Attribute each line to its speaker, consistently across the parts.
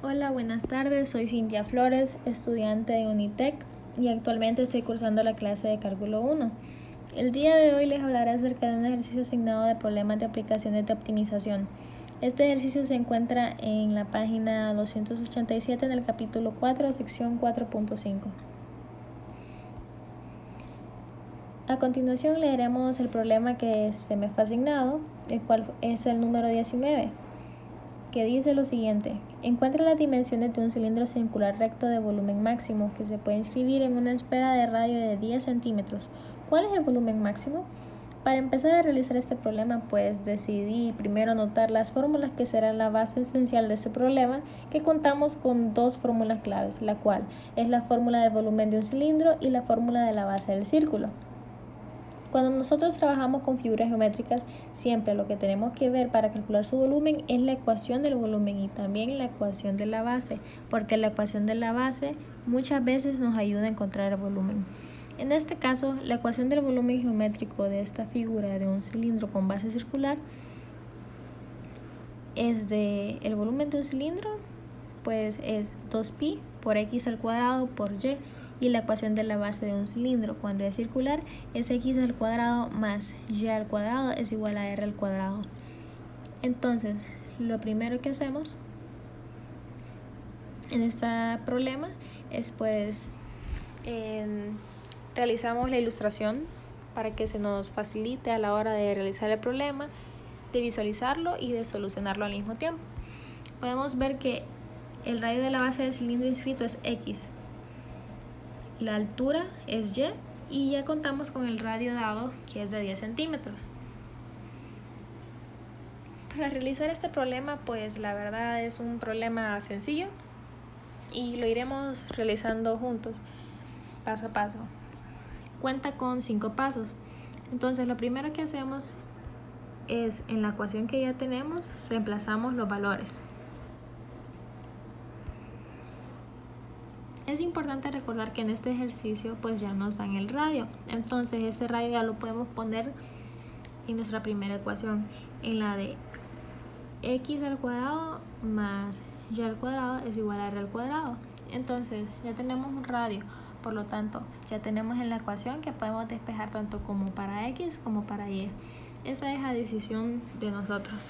Speaker 1: Hola, buenas tardes. Soy Cintia Flores, estudiante de Unitec y actualmente estoy cursando la clase de Cálculo 1. El día de hoy les hablaré acerca de un ejercicio asignado de problemas de aplicaciones de optimización. Este ejercicio se encuentra en la página 287 en el capítulo 4, sección 4.5. A continuación leeremos el problema que se me fue asignado, el cual es el número 19. Que dice lo siguiente: encuentra las dimensiones de un cilindro circular recto de volumen máximo que se puede inscribir en una esfera de radio de 10 centímetros. ¿Cuál es el volumen máximo? Para empezar a realizar este problema, pues decidí primero anotar las fórmulas que serán la base esencial de este problema, que contamos con dos fórmulas claves, la cual es la fórmula del volumen de un cilindro y la fórmula de la base del círculo. Cuando nosotros trabajamos con figuras geométricas, siempre lo que tenemos que ver para calcular su volumen es la ecuación del volumen y también la ecuación de la base, porque la ecuación de la base muchas veces nos ayuda a encontrar el volumen. En este caso, la ecuación del volumen geométrico de esta figura de un cilindro con base circular es de el volumen de un cilindro, pues es 2pi por x al cuadrado por y. Y la ecuación de la base de un cilindro cuando es circular es x al cuadrado más y al cuadrado es igual a r al cuadrado. Entonces, lo primero que hacemos en este problema es realizamos la ilustración para que se nos facilite a la hora de realizar el problema, de visualizarlo y de solucionarlo al mismo tiempo. Podemos ver que el radio de la base del cilindro inscrito es x. La altura es y ya contamos con el radio dado, que es de 10 centímetros. Para realizar este problema, pues la verdad es un problema sencillo y lo iremos realizando juntos, paso a paso. Cuenta con 5 pasos. Entonces lo primero que hacemos es, en la ecuación que ya tenemos, reemplazamos los valores. Es importante recordar que en este ejercicio pues ya nos dan el radio, entonces ese radio ya lo podemos poner en nuestra primera ecuación, en la de x al cuadrado más y al cuadrado es igual a r al cuadrado. Entonces ya tenemos un radio, por lo tanto ya tenemos en la ecuación que podemos despejar tanto como para x como para y. Esa es la decisión de nosotros.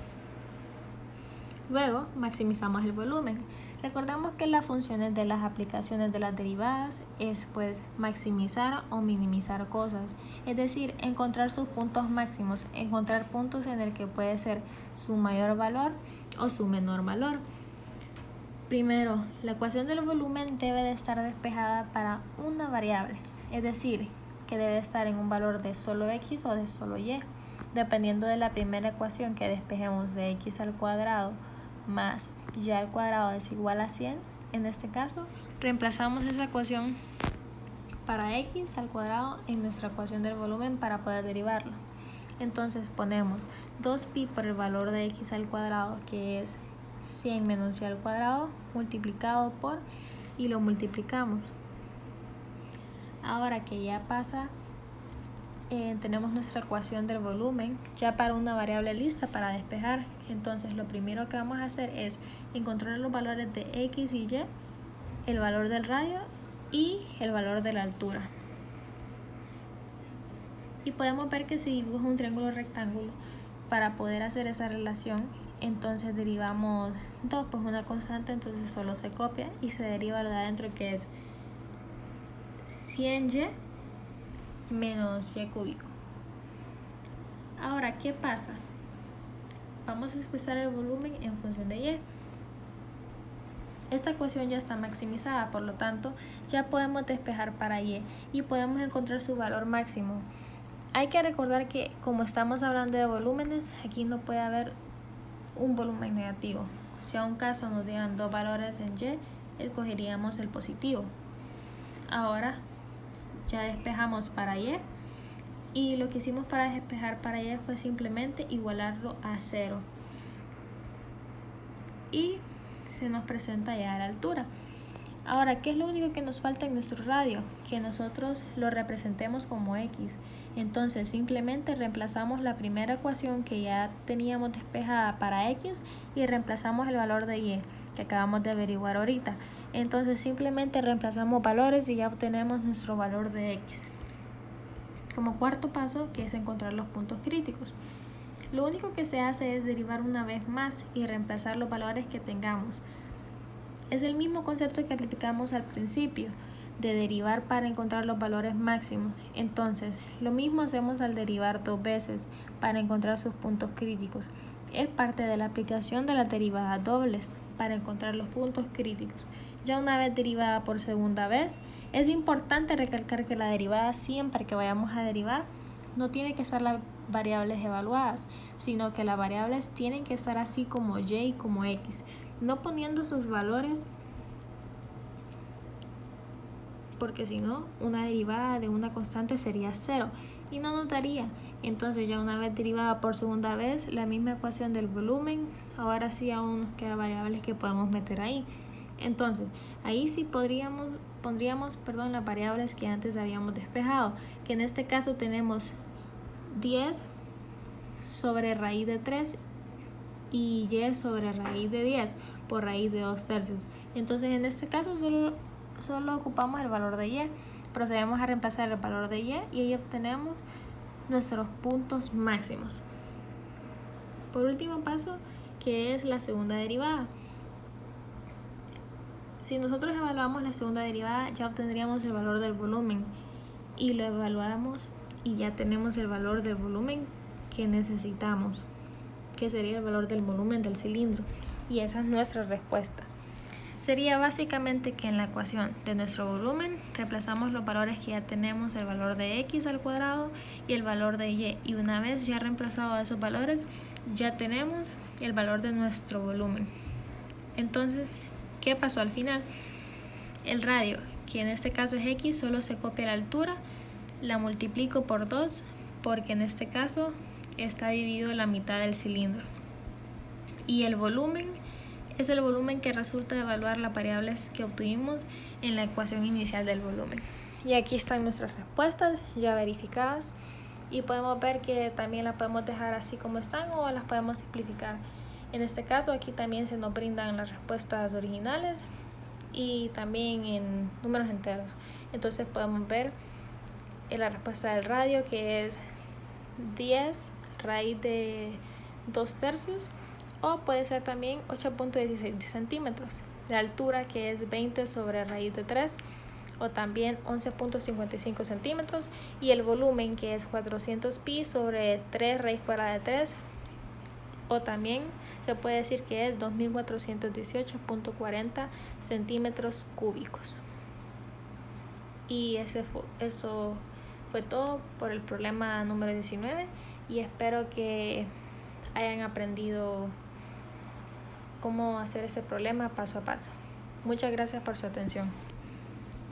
Speaker 1: Luego maximizamos el volumen. Recordemos que las funciones de las aplicaciones de las derivadas es pues maximizar o minimizar cosas, es decir, encontrar sus puntos máximos, encontrar puntos en el que puede ser su mayor valor o su menor valor. Primero, la ecuación del volumen debe de estar despejada para una variable, es decir, que debe estar en un valor de solo x o de solo y. Dependiendo de la primera ecuación que despejemos de x al cuadrado más y al cuadrado es igual a 100, en este caso, reemplazamos esa ecuación para x al cuadrado en nuestra ecuación del volumen para poder derivarlo. Entonces ponemos 2pi por el valor de x al cuadrado, que es 100 menos y al cuadrado, multiplicado por, y lo multiplicamos. Ahora que ya pasa, tenemos nuestra ecuación del volumen ya para una variable lista para despejar. Entonces lo primero que vamos a hacer es encontrar los valores de x y y, el valor del radio y el valor de la altura. Y podemos ver que si dibujo un triángulo rectángulo, para poder hacer esa relación, entonces derivamos 2, pues una constante, entonces solo se copia y se deriva lo de adentro, que es 100y menos y cúbico. Ahora, ¿qué pasa? Vamos a expresar el volumen en función de y. Esta ecuación ya está maximizada, por lo tanto, ya podemos despejar para y podemos encontrar su valor máximo. Hay que recordar que como estamos hablando de volúmenes, aquí no puede haber un volumen negativo. Si a un caso nos dieran dos valores en y, escogeríamos el positivo. Ahora ya despejamos para y lo que hicimos para despejar para y fue simplemente igualarlo a 0 y se nos presenta ya la altura. Ahora, ¿qué es lo único que nos falta en nuestro radio? Que nosotros lo representemos como x. Entonces simplemente reemplazamos la primera ecuación que ya teníamos despejada para x y reemplazamos el valor de y. que acabamos de averiguar ahorita. Entonces simplemente reemplazamos valores y ya obtenemos nuestro valor de x. Como cuarto paso, que es encontrar los puntos críticos. Lo único que se hace es derivar una vez más y reemplazar los valores que tengamos. Es el mismo concepto que aplicamos al principio, de derivar para encontrar los valores máximos. Entonces, lo mismo hacemos al derivar dos veces para encontrar sus puntos críticos. Es parte de la aplicación de las derivadas dobles para encontrar los puntos críticos. Ya una vez derivada por segunda vez, es importante recalcar que la derivada, siempre que vayamos a derivar, no tiene que estar las variables evaluadas, sino que las variables tienen que estar así como y y como x, no poniendo sus valores, porque si no, una derivada de una constante sería 0 y no nos daría. Entonces ya una vez derivada por segunda vez, la misma ecuación del volumen, ahora sí aún nos quedan variables que podemos meter ahí. Entonces, ahí sí pondríamos las variables que antes habíamos despejado, que en este caso tenemos 10 sobre raíz de 3 y y sobre raíz de 10 por raíz de 2/3. Entonces en este caso solo ocupamos el valor de y, procedemos a reemplazar el valor de y ahí obtenemos nuestros puntos máximos. Por último paso, que es la segunda derivada. Si nosotros evaluamos la segunda derivada, ya obtendríamos el valor del volumen y lo evaluamos y ya tenemos el valor del volumen que necesitamos, que sería el valor del volumen del cilindro, y esa es nuestra respuesta. Sería básicamente que en la ecuación de nuestro volumen reemplazamos los valores que ya tenemos, el valor de x al cuadrado y el valor de y una vez ya reemplazado esos valores, ya tenemos el valor de nuestro volumen. Entonces, ¿qué pasó al final? El radio, que en este caso es x, solo se copia la altura, la multiplico por 2, porque en este caso está dividido la mitad del cilindro. Y el volumen es el volumen que resulta de evaluar las variables que obtuvimos en la ecuación inicial del volumen. Y aquí están nuestras respuestas ya verificadas, y podemos ver que también las podemos dejar así como están o las podemos simplificar. En este caso aquí también se nos brindan las respuestas originales y también en números enteros. Entonces podemos ver la respuesta del radio, que es 10 raíz de 2/3, o puede ser también 8.16 centímetros. La altura, que es 20 sobre raíz de 3, o también 11.55 centímetros. Y el volumen, que es 400 pi sobre 3 raíz cuadrada de 3, o también se puede decir que es 2418.40 centímetros cúbicos. Y eso fue todo por el problema número 19, y espero que hayan aprendido cómo hacer este problema paso a paso. Muchas gracias por su atención.